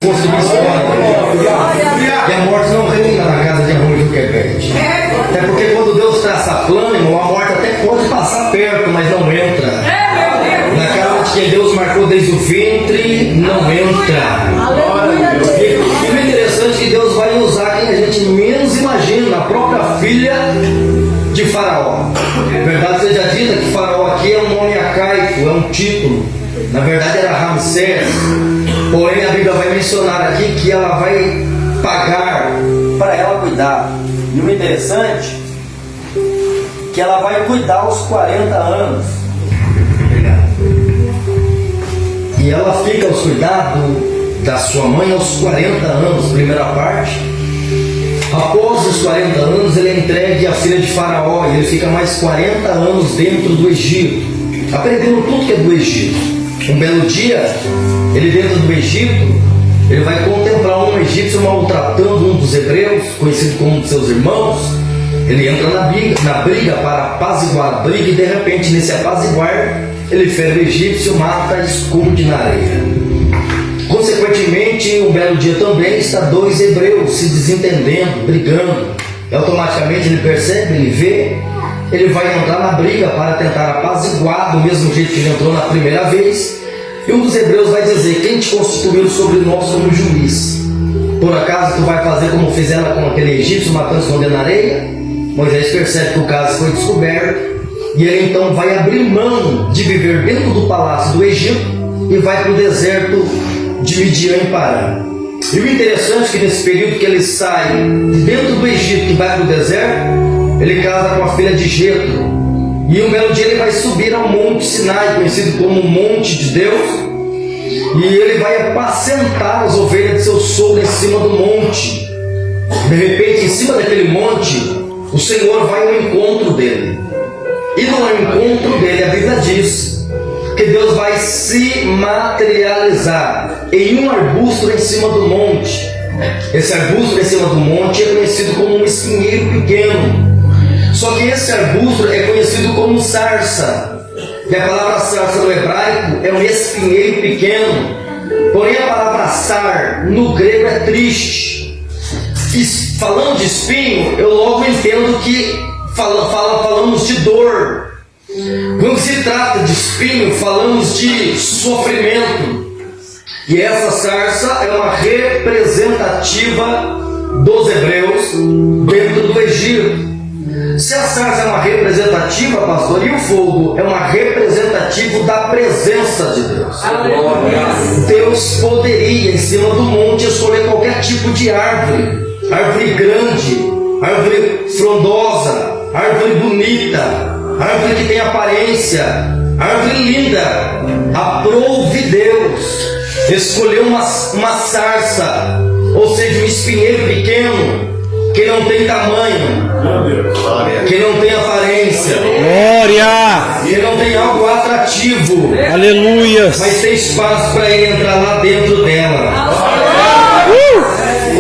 Construir história. E a morte não reina na casa de Arrujo do Quebete. É porque quando Deus traça plano, irmão, a morte até pode passar perto, mas não entra. Na casa de quem Deus marcou desde o ventre, não entra. E o interessante é que Deus vai usar quem a gente menos imagina, a própria filha de Faraó. Verdade seja dita que Faraó aqui é um nome arcaico, é um título. Na verdade era Ramsés. Porém a Bíblia vai mencionar aqui que ela vai pagar para ela cuidar. E o interessante é que ela vai cuidar aos 40 anos. E ela fica aos cuidados da sua mãe aos 40 anos, primeira parte. Após os 40 anos ele é entregue à filha de Faraó e ele fica mais 40 anos dentro do Egito, aprendendo tudo que é do Egito. Um belo dia, ele dentro do Egito, ele vai contemplar um egípcio maltratando um dos hebreus, conhecido como um de seus irmãos. Ele entra na briga para apaziguar a briga e de repente, nesse apaziguar, ele fere o egípcio, mata e esconde na areia. Consequentemente, um belo dia também, está dois hebreus se desentendendo, brigando. E automaticamente ele percebe, ele vê, ele vai entrar na briga para tentar apaziguar do mesmo jeito que ele entrou na primeira vez. E um dos hebreus vai dizer: quem te constituiu sobre nós como juiz? Por acaso tu vai fazer como fizeram com aquele egípcio, matando e escondendo na areia? Moisés percebe que o caso foi descoberto e ele então vai abrir mão de viver dentro do palácio do Egito e vai para o deserto de Midian em Parã. E o interessante é que nesse período que ele sai de dentro do Egito e vai para o deserto, ele casa com a filha de Jetro. E um belo dia ele vai subir ao Monte Sinai, conhecido como Monte de Deus, e ele vai apacentar as ovelhas de seu sogro em cima do monte. De repente, em cima daquele monte, o Senhor vai ao encontro dele. E no encontro dele, a Bíblia diz que Deus vai se materializar em um arbusto em cima do monte. Esse arbusto em cima do monte é conhecido como um espinheiro pequeno. Só que esse arbusto é conhecido como sarça. E a palavra sarça no hebraico é um espinheiro pequeno. Porém a palavra sar no grego é triste. E falando de espinho, eu logo entendo que falamos de dor. Quando se trata de espinho, falamos de sofrimento. E essa sarça é uma representativa dos hebreus dentro do Egito. Se a sarça é uma representativa, pastor, e o fogo é uma representativa da presença de Deus. Deus poderia, em cima do monte, escolher qualquer tipo de árvore. Árvore grande, árvore frondosa, árvore bonita, árvore que tem aparência, árvore linda. Aprouve Deus escolheu uma sarça, ou seja, um espinheiro pequeno, que não tem tamanho, que não tem aparência, glória, que não tem algo atrativo, aleluia, mas tem espaço para ele entrar lá dentro dela.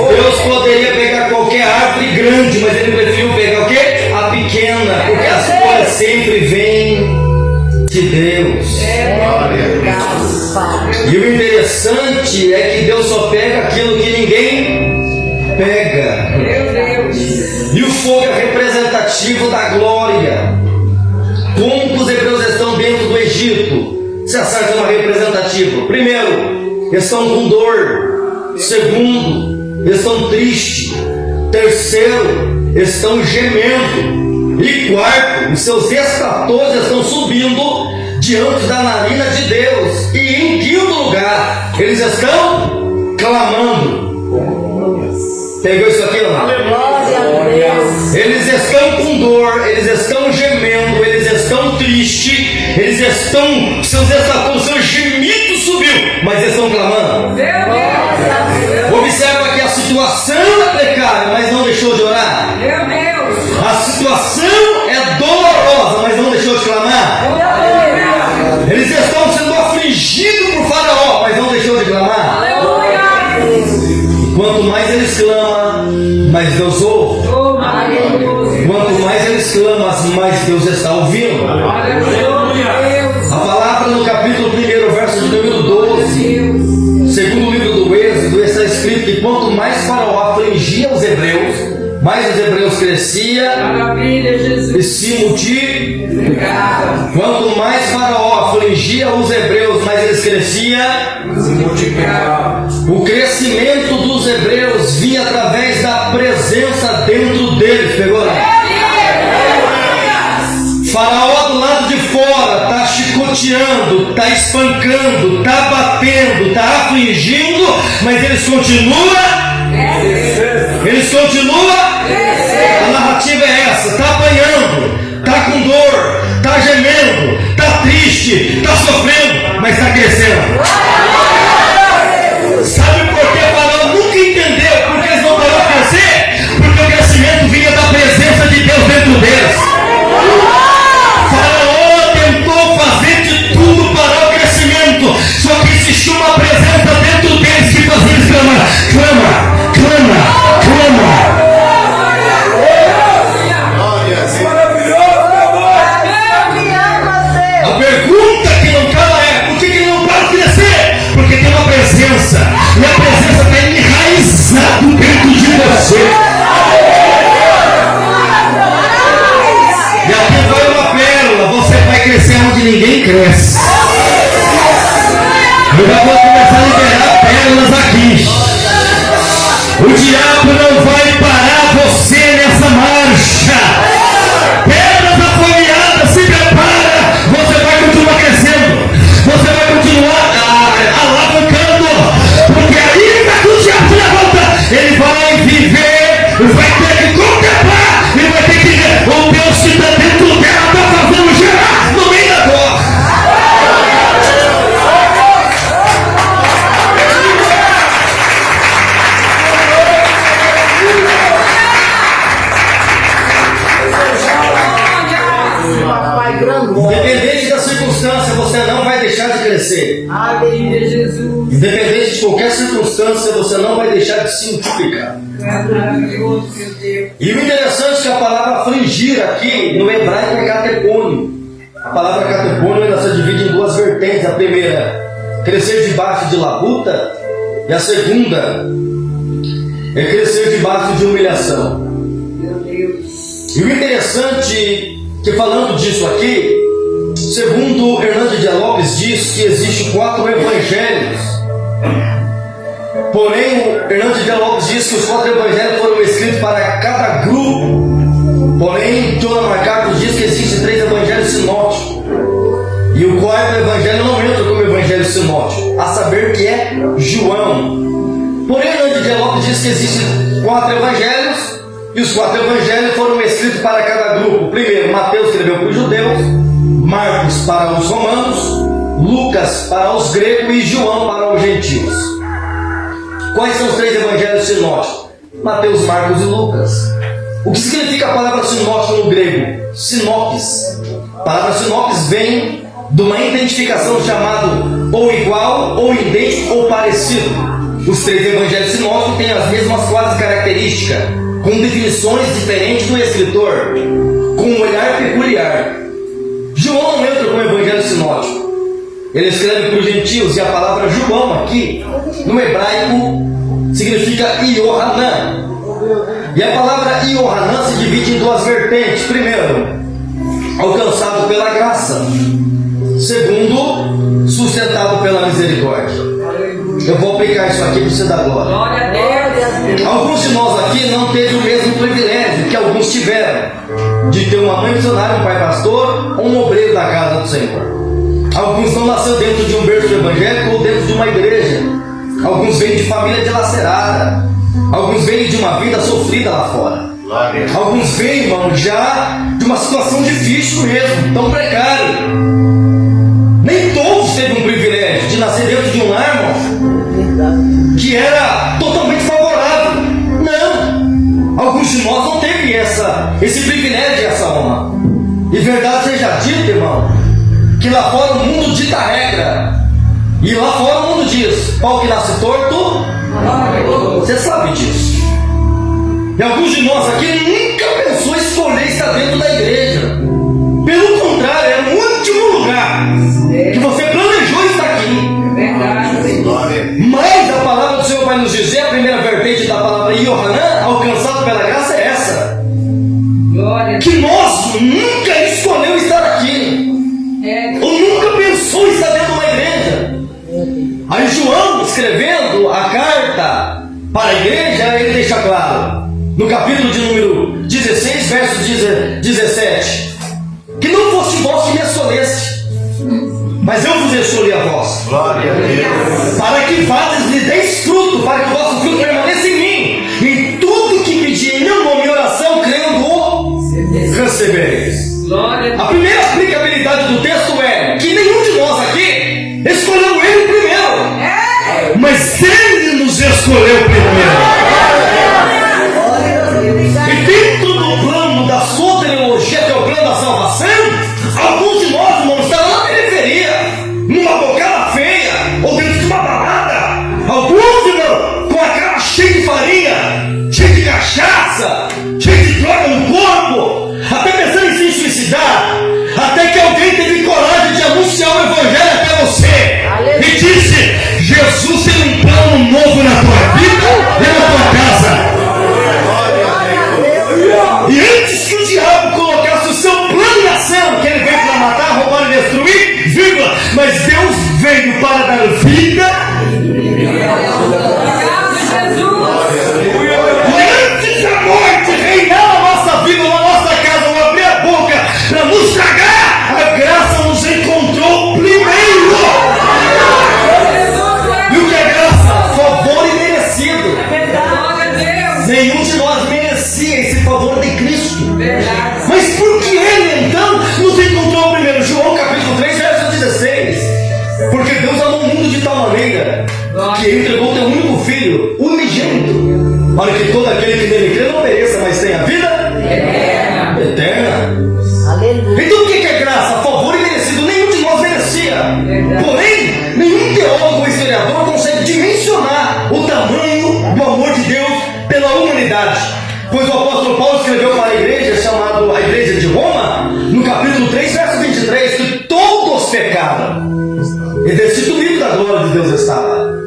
Deus poderia pegar qualquer árvore grande, mas ele preferiu pegar o quê? A pequena, porque as coisas sempre vêm de Deus. E o interessante é que Deus só pega aquilo que ninguém pega. E o fogo é representativo da glória. Como os hebreus estão dentro do Egito? Se a sarça é uma representativa, primeiro, estão com dor. Segundo, estão tristes. Terceiro, estão gemendo. E quarto, os seus estatores estão subindo diante da narina de Deus. E em quinto lugar, eles estão clamando. Pegou isso aqui, não? Eles estão com dor, eles estão gemendo, eles estão tristes, eles estão, seus estatores, seus gemidos subiu, mas eles estão clamando. Observa que a situação é precária, mas não deixou de orar. A situação é dolorosa, mas não deixou de clamar. Eles estão sendo afligidos por Faraó, mas não deixou de clamar. Quanto mais eles clamam, mais Deus ouve. Quanto mais eles clamam, mais Deus está ouvindo. A palavra no capítulo 1, verso de número 12, segundo o livro do Êxodo, esse escrito que quanto mais Faraó afligia os hebreus, mais os hebreus cresciam e se multiplicavam. Quanto mais Faraó afligia os hebreus, mais eles cresciam e se multiplicavam. O crescimento dos hebreus vinha através da presença dentro deles. Pegou lá? Faraó do lado de fora está chicoteando, está espancando, está batendo, está afligindo, mas eles continuam. Eles continuam. A narrativa é essa: está apanhando, está com dor, está gemendo, está triste, está sofrendo, mas está crescendo. Sabe por que Faraó nunca entendeu? Porque eles não pararam de crescer? Porque o crescimento vinha da presença de Deus dentro deles. Faraó tentou fazer de tudo para o crescimento, só que existia uma presença dentro deles que fazia eles clamar: clama, clama, clama. A pergunta que não cala é: por que ele não para de crescer? Porque tem uma presença, e a presença está enraizada dentro de você. E aqui vai uma pérola: você vai crescer onde ninguém cresce. Eu já vou começar a liberar pérolas aqui. O diabo não vai parar você nessa marcha. Pedras afogueadas, se prepara. Você vai continuar crescendo. Você vai continuar alavancando. Porque ainda que o diabo levanta, ele vai viver, vai ter que contemplar, ele vai ter que ver o Deus que está dentro dela, está fazendo gerar no meio da dor. Independente da circunstância, você não vai deixar de crescer. Independente de qualquer circunstância, você não vai deixar de se multiplicar. E o interessante é que a palavra afligir aqui no hebraico é catepônio. A palavra catepônio ela se divide em duas vertentes. A primeira, crescer debaixo de labuta, e a segunda é crescer debaixo de humilhação. E o interessante que, falando disso aqui, segundo Hernandes de Lopes diz que existem 4 evangelhos. Porém, o Hernandes de Lopes diz que os 4 evangelhos foram escritos para cada grupo. Porém, Jonah MacArthur diz que existem 3 evangelhos sinóticos. E o 4º evangelho não entra como evangelho sinótico, a saber que é João. Porém, Hernandes de Lopes diz que existem 4 evangelhos. E os 4 evangelhos foram escritos para cada grupo. Primeiro, Mateus escreveu para os judeus, Marcos para os romanos, Lucas para os gregos e João para os gentios. Quais são os 3 evangelhos sinóticos? Mateus, Marcos e Lucas. O que significa a palavra sinótico no grego? Sinopis. A palavra sinopis vem de uma identificação chamado ou igual, ou idêntico, ou parecido. Os 3 evangelhos sinóticos têm as mesmas quase características, com definições diferentes do escritor, com um olhar peculiar. João não entra como evangelho sinótico. Ele escreve para os gentios, e a palavra João aqui, no hebraico, significa Iohanan. E a palavra Iohanan se divide em 2 vertentes. Primeiro, alcançado pela graça. Segundo, sustentado pela misericórdia. Eu vou aplicar isso aqui para você dar glória. Glória a Deus. Alguns de nós aqui não teve o mesmo privilégio que alguns tiveram, de ter uma mãe missionária, um pai pastor ou um obreiro da casa do Senhor. Alguns não nasceram dentro de um berço evangélico ou dentro de uma igreja. Alguns vêm de família dilacerada. Alguns vêm de uma vida sofrida lá fora. Alguns vêm, irmão, já de uma situação difícil mesmo, tão precária. Nem todos teve um privilégio de nascer dentro de um lar, irmão, que era totalmente favorável. Não! Alguns de nós não teve esse privilégio e essa honra. E verdade seja dita, irmão, que lá fora o mundo dita a regra. E lá fora o mundo diz: pau que nasce torto, você sabe disso. E alguns de nós aqui nunca pensou em escolher estar dentro da igreja. Pelo contrário, é o último lugar que você planejou estar aqui. Mas a palavra do Senhor vai nos dizer: primeira vertente da palavra Yohanan, alcançado pela graça, é essa. Que nós nunca escolheu estar aqui. Ou nunca pensou estar dentro de uma igreja. Aí João, escrevendo a carta para a igreja, ele deixa claro, no capítulo de número 16, verso 17, que não fosse vós que me escolheste, mas eu vos escolhi a vós. Glória a Deus. Para que vades e deis fruto, para que o vosso fruto permaneça em mim. Em tudo que pedi em meu nome e oração, crendo, recebereis. A primeira aplicabilidade do texto é que nenhum de nós aqui escolheu ele primeiro, mas ele nos escolheu primeiro. E dentro do plano da sua teologia, que é o plano da salvação, alguns de nós vão estar lá na periferia, numa bocada feia, ou dentro de uma balada. Alguns, irmão, com a cara cheia de farinha, cheia de cachaça, cheia de droga no corpo, até pensando em se suicidar, até que alguém teve coragem de anunciar o evangelho até você. E disse: Jesus tem um plano novo na tua vida e na tua casa. E antes que o diabo colocasse o seu plano em ação, que ele veio para matar, roubar e destruir, vírgula, mas Deus veio para dar vida. E antes da morte reinar na nossa vida, na nossa casa, ou abrir a boca para nos tragar, a graça nos encontrou primeiro. E o que é graça? Favor imerecido. Nenhum de nós merecia esse favor de Cristo. Mas por que ele então nos encontrou primeiro? João capítulo 3, verso 16. Porque Deus amou o mundo de tal maneira que entregou teu único filho, unigênito, para que todo aquele que nele crê não pereça, mas tenha vida eterna. Então o que é graça? Favor imerecido. Nenhum de nós merecia. Porém, nenhum teólogo ou historiador consegue dimensionar o tamanho do amor de Deus pela humanidade. Pois o apóstolo Paulo escreveu para a igreja, chamada a igreja de Roma, no capítulo 3, verso 23, que todos pecaram e destituídos da glória de Deus estavam.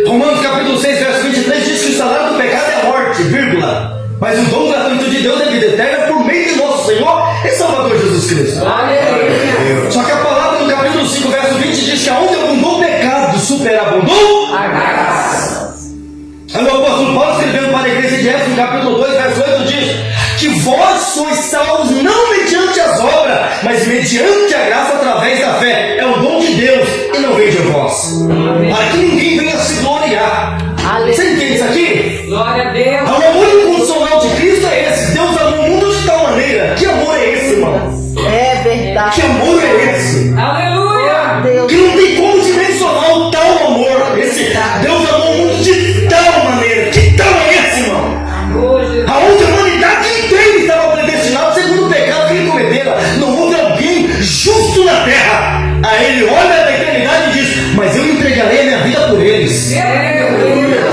Romanos capítulo 6, verso 23 diz que o salário do pecado é a morte, vírgula, mas o dom gratuito de Deus é vida eterna por meio de nosso Senhor e Salvador Jesus Cristo. Só que a palavra no capítulo 5, verso 20 diz que aonde abundou o pecado, superabundou a graça. Aí o apóstolo Paulo, escrevendo para a igreja de Éfeso, no capítulo 2, verso 8, diz que vós sois salvos não mediante as obras, mas mediante a graça através da fé. É o dom de Deus e não vem de vós, para que ninguém venha se gloriar. Você entende isso aqui? Glória a Deus. O amor incondicional de Cristo é esse. Deus amou o mundo de tal maneira. Que amor é esse, irmão? É verdade. Que amor é esse? Aleluia. Deus. Que não tem como dimensionar o tal amor. Esse Deus amou o mundo de tal maneira. Que tal é esse, irmão? Aonde a humanidade inteira estava predestinada segundo o pecado que ele cometera. Não houve alguém justo na terra. Aí ele olha da eternidade e diz: mas eu entregarei a minha vida por eles.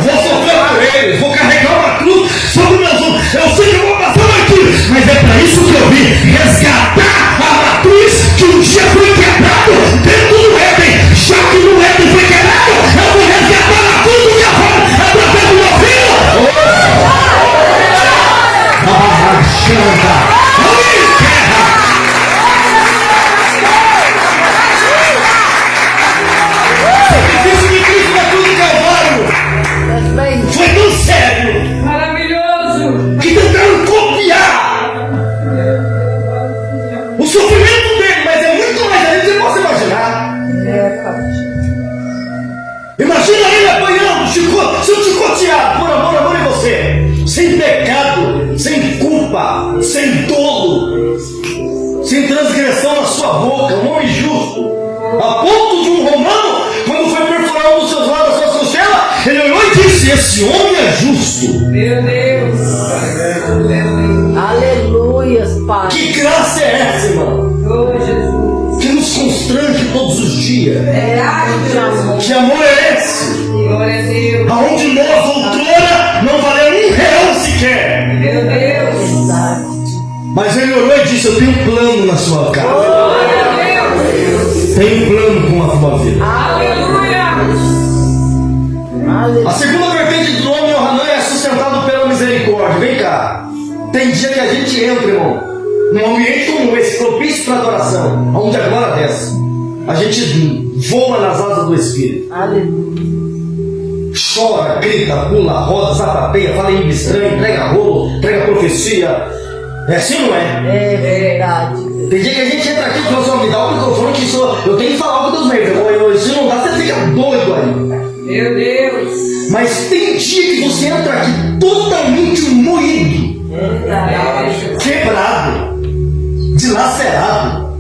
Vou sofrer por eles. Vou carregar uma cruz sobre meus ombros. Eu sei que eu vou passar aqui, mas é para isso que eu vim resgatar a matriz que um dia foi quebrado dentro do Éden. Já que no Éden foi quebrado, eu vou resgatar a cruz do minha forma através do meu filho. Sacrifício de Cristo na cruz do Calvário foi tão sério Maravilhoso. que tentaram copiar o sofrimento dele, mas é muito mais além do que você possa imaginar. Imagina ele apanhando, sendo chicoteado por amor em você, sem pecado, sem culpa, sem dolo, sem transgressão na sua boca, um homem justo, a ponto de um romano, quando foi perfurar um dos seus lados, da sua costela, ele olhou e disse: esse homem é justo. Meu Deus. Aleluia, Pai. Que graça é essa, irmão? Oh, Jesus. Que nos constrange todos os dias. De amor. Que amor é esse? Glória a Deus. Aonde nós outrora não valeu R$1 sequer. Meu Deus. Verdade. Mas ele olhou e disse: eu tenho um plano na sua casa. Glória a Deus. Tenho um plano com a tua vida. Aleluia. A segunda vertente do homem chegar. Tem dia que a gente entra, irmão, num ambiente como esse, propício para adoração, onde a glória desce. A gente voa nas asas do Espírito. Aleluia. Chora, grita, pula, roda, zapateia, fala em língua estranha, prega rolo, prega profecia. É assim ou não é? É verdade. Tem dia que a gente entra aqui e fala assim, me dá o microfone que eu tenho que falar com Deus mesmo. Se não dá, você fica doido aí. Meu Deus. Mas tem dia que você entra aqui totalmente moído, quebrado, dilacerado,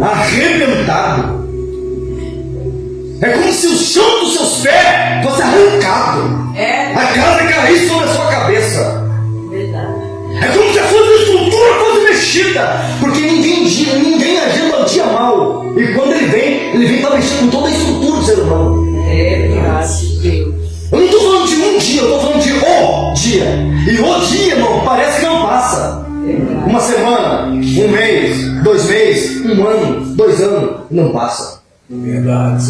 arrebentado. É como se o chão dos seus pés fosse arrancado. A casa caísse sobre a sua cabeça. É como se a sua estrutura fosse mexida. Porque ninguém agenda o dia mal. E quando ele vem para mexer com toda a estrutura do ser humano. Graças a Deus. Eu não estou falando de um dia, eu estou falando de o dia. E o dia, irmão, parece que não passa. Uma semana, um mês, 2 meses, 1 ano, 2 anos, não passa. Verdade.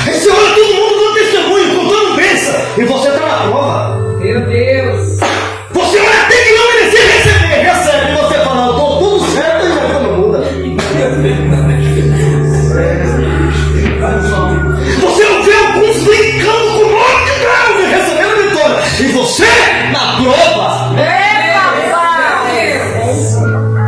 Aí você olha todo mundo dando testemunho, contando bênção, e você está na prova. Meu Deus. Você olha até que não merecia receber, recebe. E você fala, eu estou tudo certo e já não muda. Você não vê alguns brincando com o nome de Deus e recebendo vitória. E você na prova.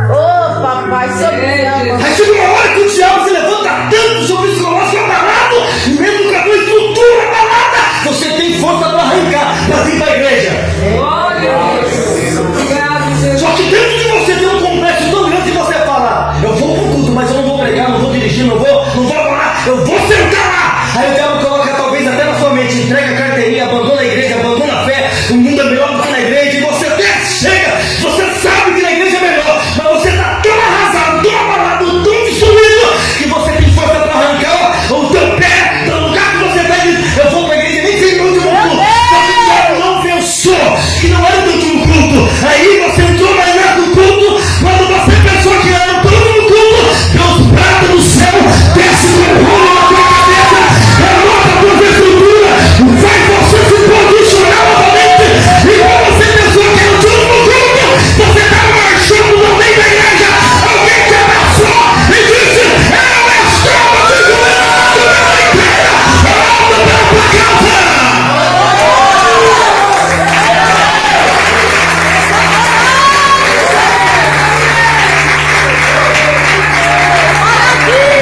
Ô papai, sobre Aí chega uma hora que o diabo se levanta tanto sobre o psicológico abalado, e mesmo com a tua estrutura abalada, você tem força para arrancar, para vir para a igreja. Glória a Deus. Obrigado, Jesus. Só que dentro de você tem um complexo tão grande que você fala, eu vou pro culto, mas eu não vou pregar, não vou dirigir, não vou orar, eu vou sentar lá. Aí o diabo coloca talvez até na sua mente, entrega a carteirinha, abandona a igreja, abandona a fé, o mundo é melhor do que na igreja, e você até chega, você sabe que na igreja é melhor, mas você está tão arrasado, tão abalado, tão destruído, que você tem força para arrancar o teu pé do lugar que você está e diz, eu vou para a igreja, nem sei no último culto, só que o diabo não pensou que não era o teu último culto. Aí você entrou mais nada no culto, quando você pensou que era o teu último culto, Deus brata do céu, desce com o rolo na tua cabeça, renova a tua estrutura, faz você se posicionar novamente. E quando você pensou que era o teu último culto, você estava marchando no meio da igreja, alguém te abraçou e disse, eu estava segurando pela igreja, volta para tua casa.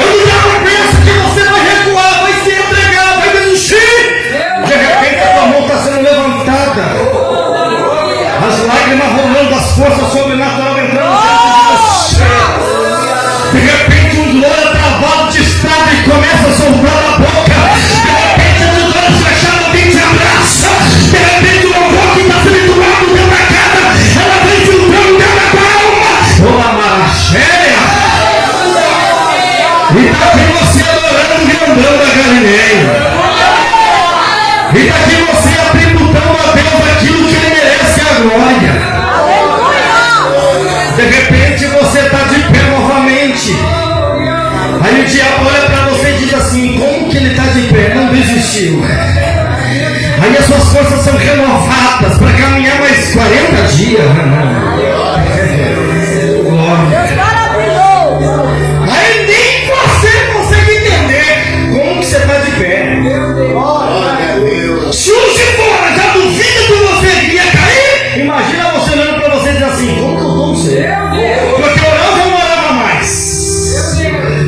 Quando o diabo pensa que você vai recuar, vai se entregar, vai desistir, de repente a tua mão está sendo levantada, as lágrimas rolando, as forças sobrenaturais entrando dentro de você. De repente um glória travado te estrada e começa a soltar na boca. De repente um olhos fechados alguém te abraça. De repente uma voz que está sendo entoada dentro da casa, ela vem filtrando dentro da tua alma. Uma maracheia. E está aqui você adorando o grandão da Galileia. E está aqui você atributando a Deus aquilo que Ele merece, a glória. De repente você está de pé novamente. Aí o diabo olha para você e diz assim, como que ele está de pé? Não desistiu. Aí as suas forças são renovadas para caminhar mais 40 dias. Glória. Aí nem você consegue entender como que você está de pé. Se o de fora já duvida que você iria cair, imagina você olhando para você e dizer assim, como que eu estou no céu? Porque orar já não orava mais.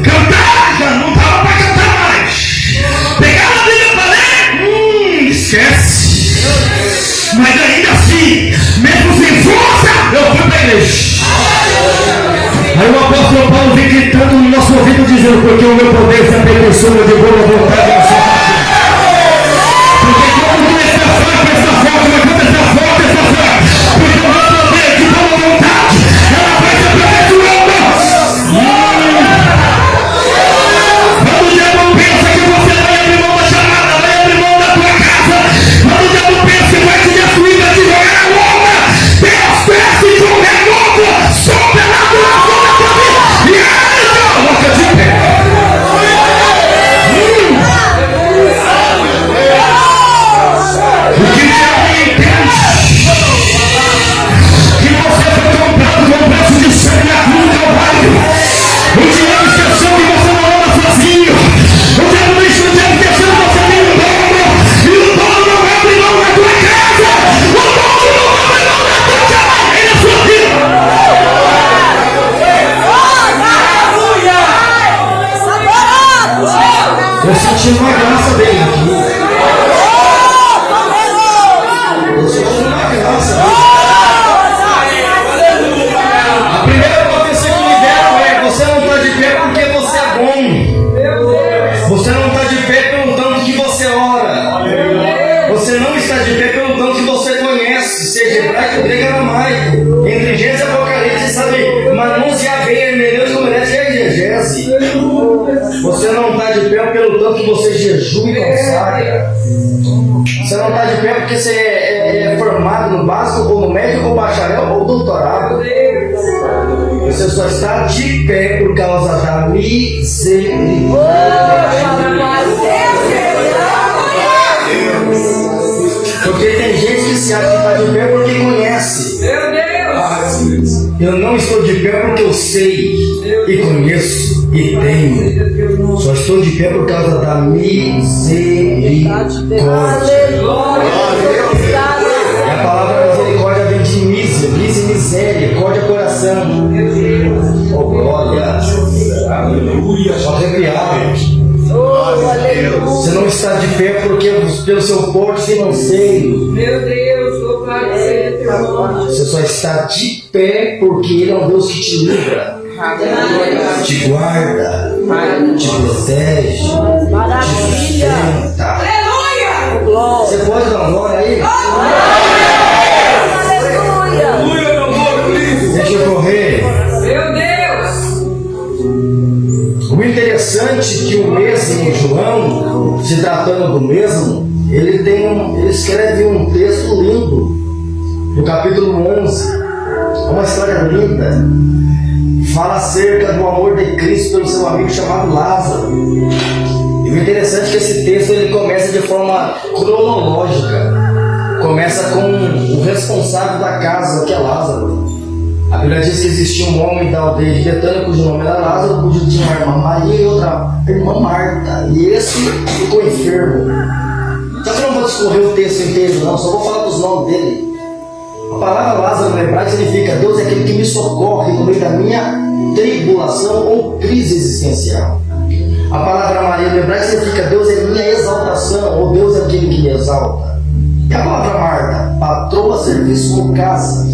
Cantar já não dava para cantar mais. Pegar a Bíblia para ler? Esquece. Mas ainda assim, mesmo sem força, eu fui para a igreja. Aí o apóstolo Paulo vem gritando no nosso ouvido dizendo, porque o meu poder se aperfeiçoa de boa vontade na sua parte. Porque quando começar a forte essa forte, vai começar forte essa forte. Porque o meu poder de boa vontade, ela vai se aperfeiçoando. Quando o diabo pensa que você vai abrir mão da chamada, vai abrir mão da tua casa, quando o diabo pensa que vai te destruir, vai te jogar na lona, Deus desce com renovo, sobrenatural na tua vida, e aí coloca de pé. é grego aramaico. Entre Gênesis e Apocalipse, sabe? Manus e Aveia, Hermeneuta e Homilética é exegese. Você não está de pé pelo tanto que você jejua e consagra. Você não está de pé porque você é formado no básico, ou no médio, ou bacharel, ou doutorado. Você só está de pé por causa da misericórdia. Porque tem gente que se acha que está de pé porque conhece. Meu Deus. Eu não estou de pé porque eu sei e conheço e tenho. Só estou de pé por causa da misericórdia. E a palavra misericórdia vem de miséria, córdia coração. Oh, glória. Aleluia. Só arrepiado. Você não está de pé porque pelo seu porte financeiro. Meu Deus, louvado seja teu nome. Você só está de pé porque Ele é um Deus que te livra, te guarda, te protege, te sustenta. Aleluia. Você pode dar glória aí? Deixa eu correr. Meu Deus. O interessante é que o mesmo João, se tratando do mesmo, ele escreve um texto lindo, no capítulo 11, uma história linda, fala acerca do amor de Cristo pelo seu amigo chamado Lázaro. E o interessante é que esse texto ele começa de forma cronológica, começa com o responsável da casa, que é Lázaro. A Bíblia diz que existia um homem da aldeia de Betânia, cujo nome era Lázaro, cujo tinha uma irmã Maria e outra irmã Marta. E esse ficou enfermo. Só que eu não vou discorrer o texto inteiro, não, só vou falar dos nomes dele. A palavra Lázaro no hebraico significa Deus é aquele que me socorre no meio da minha tribulação ou crise existencial. A palavra Maria no hebraico significa Deus é minha exaltação, ou Deus é aquele que me exalta. E a palavra Marta, patroa, serviço ou casa.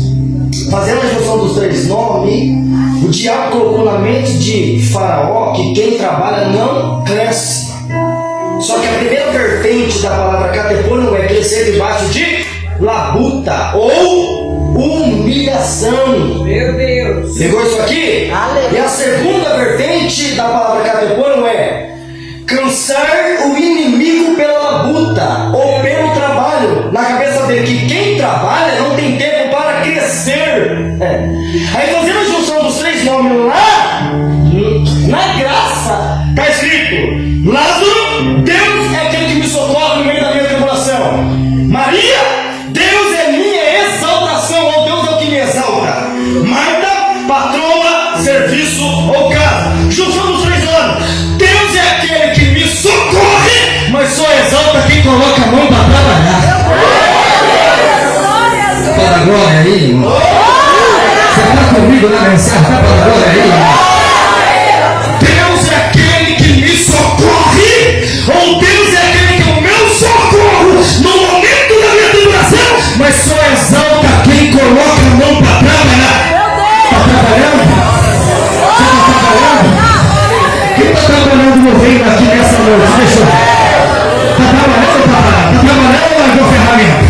Fazendo a junção dos três nomes, o diabo colocou na mente de Faraó que quem trabalha não cresce. Só que a primeira vertente da palavra catepônimo é crescer debaixo de labuta ou humilhação. Meu Deus. Pegou isso aqui? Aleluia. E a segunda vertente da palavra catepônimo é cansar o inimigo pela labuta ou pelo trabalho. Na cabeça dele que quem trabalha não tem tempo para crescer. Aí fazendo a junção dos três nomes lá, na graça, está escrito Lázaro, Deus é aquele que me socorre no meio da minha tribulação. Maria, Deus é minha exaltação, ou Deus é o que me exalta. Marta, patroa, serviço ou casa. Junção dos três nomes. Deus é aquele que me socorre, mas só exalta quem coloca a mão para trabalhar. Para a glória aí, irmão. Você está comigo na mensagem? Está para a glória aí, irmão. Deus é aquele que me socorre, ou Deus é aquele que é o meu socorro no momento da minha tribulação, mas só exalta quem coloca a mão para trabalhar. Está trabalhando? Você está trabalhando? Quem está trabalhando no reino aqui nessa noite? Deixa eu ver. Está trabalhando ou está parado? Está trabalhando ou largou a ferramenta?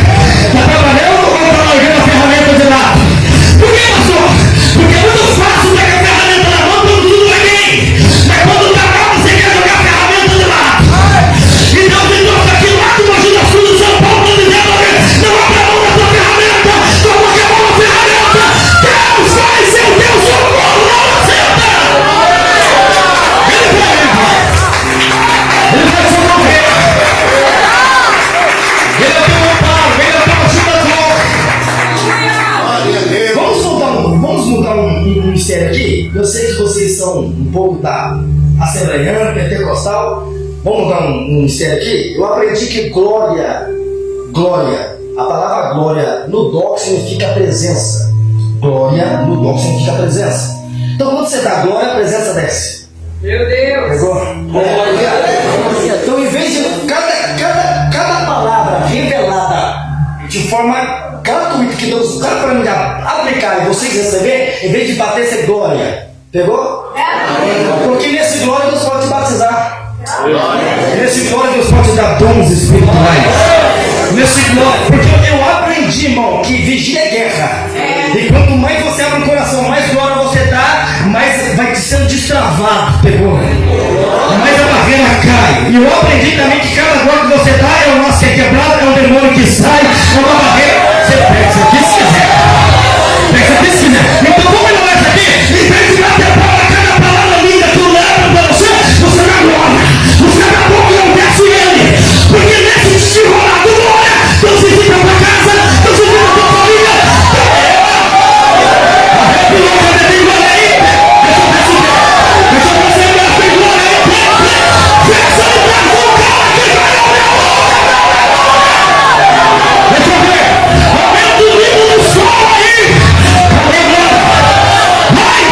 Está trabalhando ou está largando a ferramenta de lado? Por que, pastor? Porque é muito fácil pegar a ferramenta na mão quando tudo vai bem. Mas quando está mal, você quer jogar a ferramenta de lado. Então me trouxe aqui lá do Mogi das Cruzes, São Paulo, dizendo: não abra a mão da tua ferramenta, coloque a mão na ferramenta. Deus vai ser o teu socorro, não aceita. Ele vai socorrer. Ele é o teu amparo, ele é o teu ajudador. Vamos mudar um mistério aqui. Eu sei que vocês são um pouco da assembleiana, pentecostal. Vamos mudar um mistério aqui. Eu aprendi que glória, a palavra glória no doc significa presença. Glória no doc significa presença. Então quando você dá glória, a presença desce. Meu Deus. Pegou? Então, em vez de cada palavra revelada de forma gratuita que Deus está para mim aplicar e vocês receber, em vez de bater, ser glória. Pegou? Porque nesse glória Deus pode te batizar. Nesse glória Deus pode te dar dons espirituais. Nesse glória, porque eu aprendi aprendi, irmão, que vigília é guerra. E quanto mais você abre o coração, mais glória você dá, mais vai sendo destravado. Pegou? Mais a barreira cai. E eu aprendi também que cada glória que você dá é o nosso que é quebrado, é um demônio que sai, é uma barreira. Você pega isso aqui se quiser. Pega isso aqui se quiser. Então vamos melhorar isso aqui. Em vez de bater palma, cada palavra linda que eu levo pra você, você dá glória. Você dá boca e não desce ele. Porque nesse desenrolado glória, Deus visita pra casa, Deus visita pra família. Arrepiou, cadê tem glória aí? Deixa eu ver se tem glória aí. Fecha o braço, cara, que vai ao meu olho. Deixa eu ver. Aumenta o nível do sol aí. Cadê glória? Vai!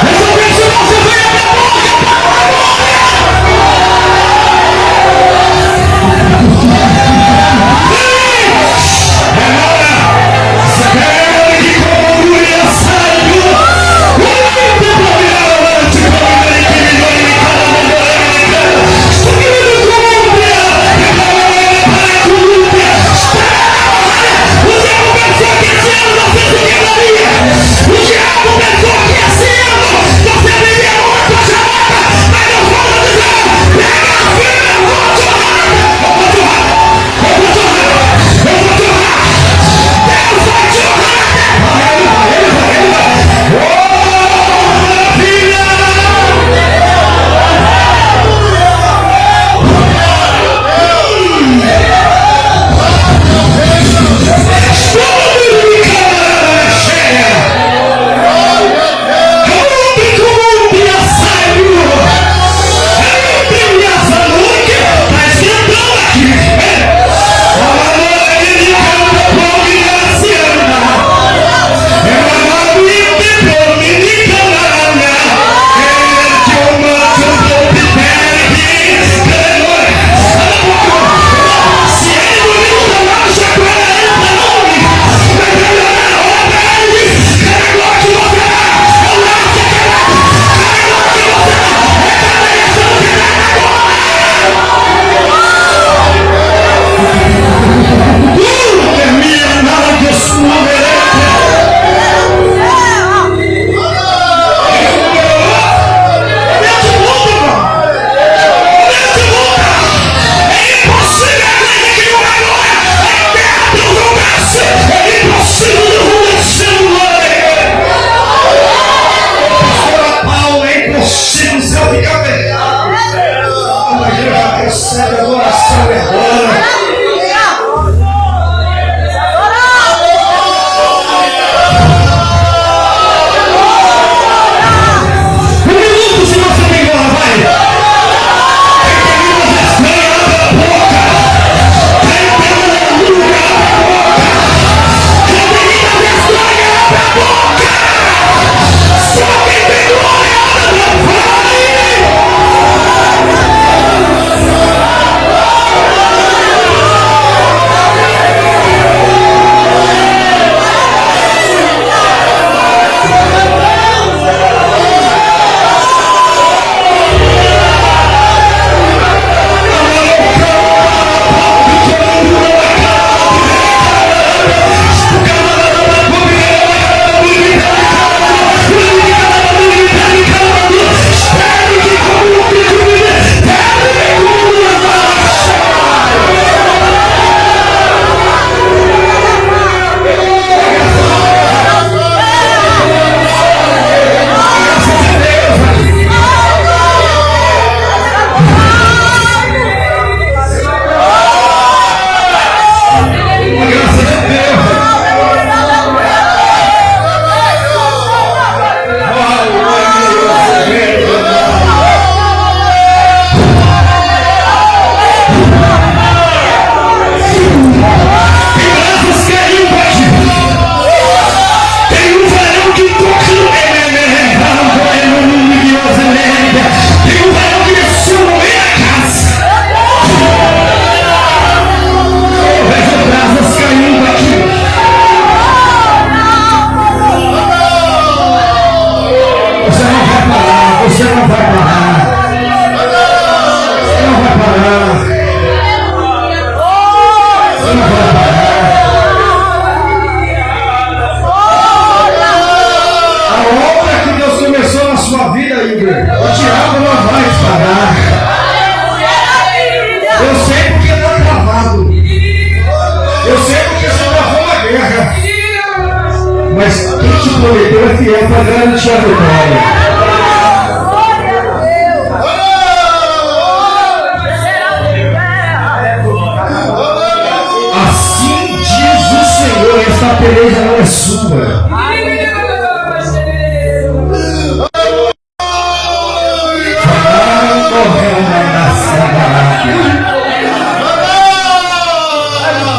Deixa eu ver se você vem a minha boca. Recebe adoração e glória. Um minuto se você tem glória, vai. Quem termina a festa, abre a boca. Quem termina a luta, abre a boca. Quem termina a festa, abre a boca. Só quem tem glória, abre a boca. prometeu é fiel para garantir a vitória. Assim diz o Senhor, esta peleja não é sua.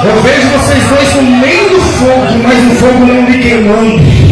Eu vejo vocês dois no meio do fogo, mas o fogo não me queimando.